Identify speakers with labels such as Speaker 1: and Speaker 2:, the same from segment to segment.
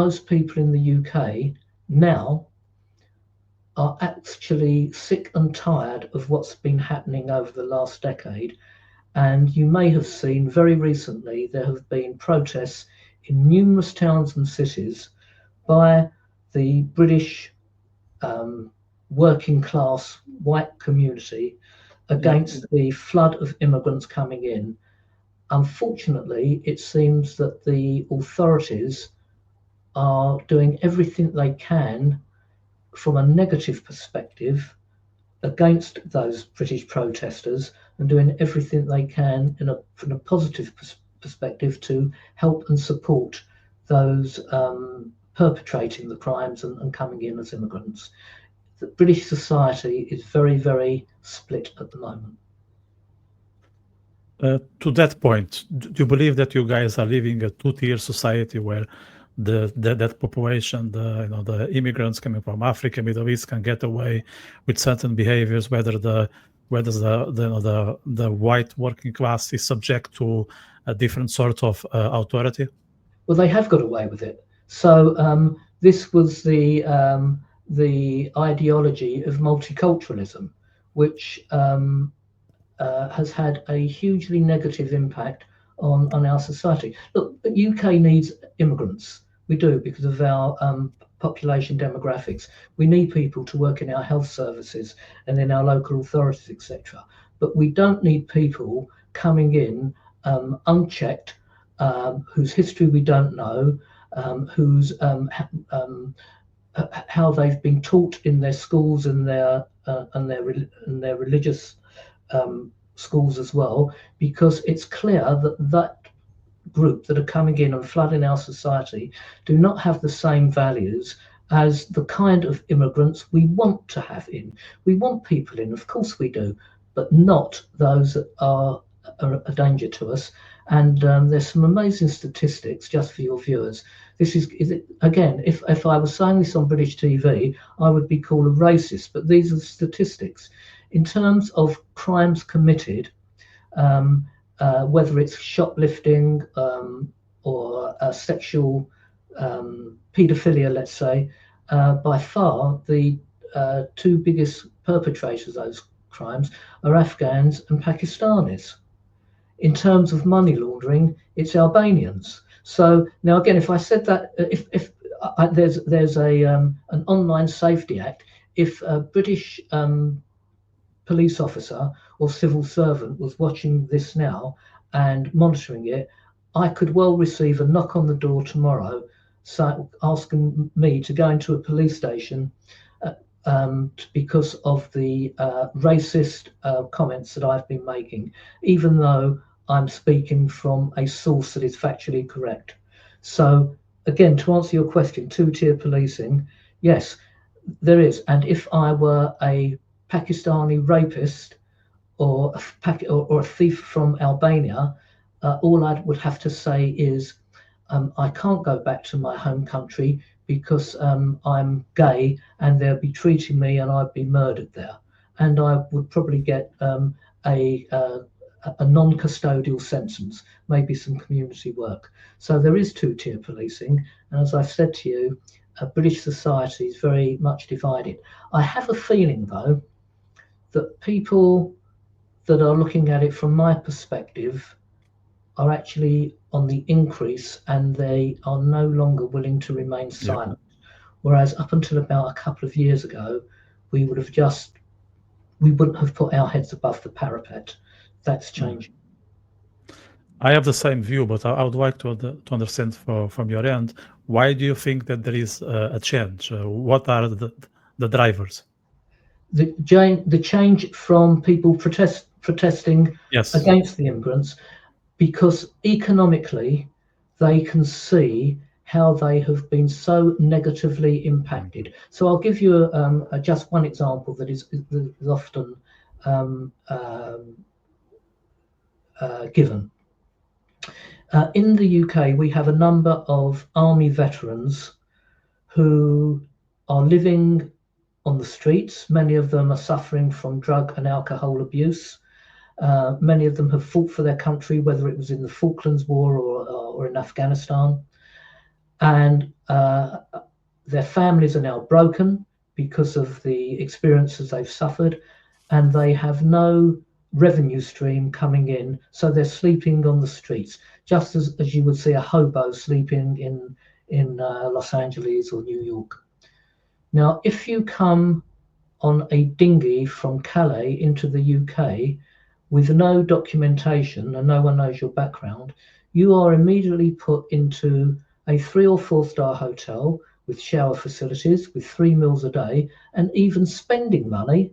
Speaker 1: most people in the UK now are actually sick and tired of what's been happening over the last decade. And you may have seen very recently there have been protests in numerous towns and cities by the British working class white community against the flood of immigrants coming in. Unfortunately, it seems that the authorities are doing everything they can from a negative perspective against those British protesters and doing everything they can from a positive perspective to help and support those perpetrating the crimes and coming in as immigrants. The British society is very, very split at the moment.
Speaker 2: To that point, do you believe that you guys are living a two-tier society where that population, the immigrants coming from Africa, Middle East, can get away with certain behaviors, whether the white working class is subject to a different sort of authority?
Speaker 1: Well, they have got away with it. So this was the ideology of multiculturalism, which has had a hugely negative impact on our society. Look, the UK needs immigrants. We do, because of our population demographics. We need people to work in our health services and in our local authorities, etc. But we don't need people coming in unchecked, whose history we don't know, whose how they've been taught in their schools and their religious schools as well, because it's clear that group that are coming in and flooding our society do not have the same values as the kind of immigrants we want to have in. We want people in, of course we do, but not those that are a danger to us. And there's some amazing statistics just for your viewers. This is again, if I was saying this on British TV, I would be called a racist, but these are the statistics. In terms of crimes committed, whether it's shoplifting or sexual paedophilia, let's say, by far the two biggest perpetrators of those crimes are Afghans and Pakistanis. In terms of money laundering, it's Albanians. So now again, if I said that, if there's an online safety act, if a British police officer or civil servant was watching this now and monitoring it, I could well receive a knock on the door tomorrow asking me to go into a police station because of the racist comments that I've been making, even though I'm speaking from a source that is factually correct. So again, to answer your question, two-tier policing, yes, there is. And if I were a Pakistani rapist or a thief from Albania, all I would have to say is I can't go back to my home country because I'm gay and they'll be treating me and I'd be murdered there. And I would probably get a non-custodial sentence, maybe some community work. So there is two-tier policing. And as I've said to you, British society is very much divided. I have a feeling, though, that people that are looking at it from my perspective are actually on the increase and they are no longer willing to remain silent. Yeah. Whereas up until about a couple of years ago, we wouldn't have put our heads above the parapet. That's changing.
Speaker 2: I have the same view, but I would like to understand from your end, why do you think that there is a change? What are the drivers?
Speaker 1: The change from people protesting against the immigrants, because economically they can see how they have been so negatively impacted. So I'll give you just one example that is often given. In the UK, we have a number of army veterans who are living on the streets. Many of them are suffering from drug and alcohol abuse. Many of them have fought for their country, whether it was in the Falklands War or in Afghanistan. And their families are now broken because of the experiences they've suffered, and they have no revenue stream coming in, so they're sleeping on the streets, just as you would see a hobo sleeping in Los Angeles or New York. Now, if you come on a dinghy from Calais into the UK with no documentation and no one knows your background, you are immediately put into a 3 or 4 star hotel with shower facilities, with 3 meals a day, and even spending money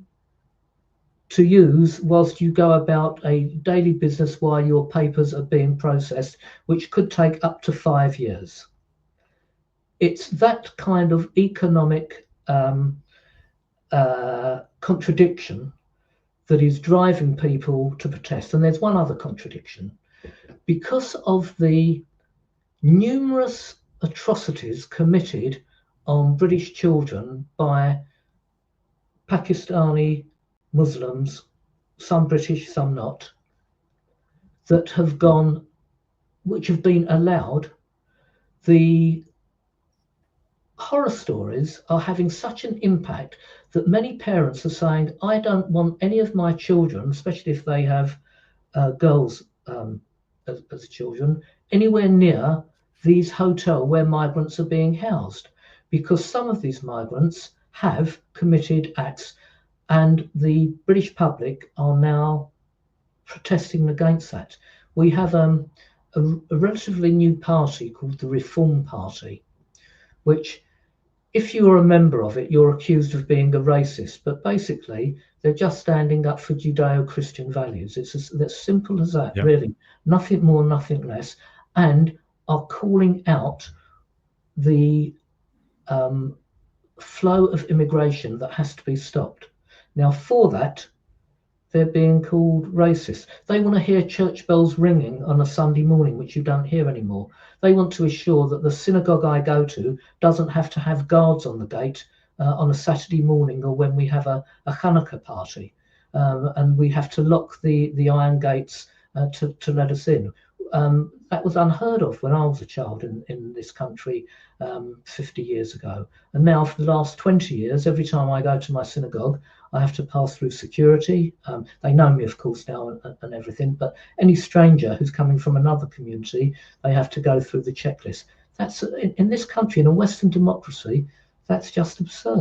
Speaker 1: to use whilst you go about a daily business while your papers are being processed, which could take up to 5 years. It's that kind of economic contradiction that is driving people to protest. And there's one other contradiction. Because of the numerous atrocities committed on British children by Pakistani Muslims, some British, some not, that have gone, which have been allowed, the horror stories are having such an impact that many parents are saying, I don't want any of my children, especially if they have girls as children, anywhere near these hotels where migrants are being housed, because some of these migrants have committed acts, and the British public are now protesting against that. We have a relatively new party called the Reform Party, which, if you are a member of it, you're accused of being a racist, but basically they're just standing up for Judeo-Christian values. It's as simple as that, really. Nothing more, nothing less, and are calling out the flow of immigration that has to be stopped. Now, for that, they're being called racist. They want to hear church bells ringing on a Sunday morning, which you don't hear anymore. They want to assure that the synagogue I go to doesn't have to have guards on the gate on a Saturday morning, or when we have a Hanukkah party, and we have to lock the iron gates to let us in. That was unheard of when I was a child in this country 50 years ago. And now for the last 20 years, every time I go to my synagogue, I have to pass through security. They know me, of course, now and everything, but any stranger who's coming from another community, they have to go through the checklist. That's in this country, in a Western democracy, that's just absurd.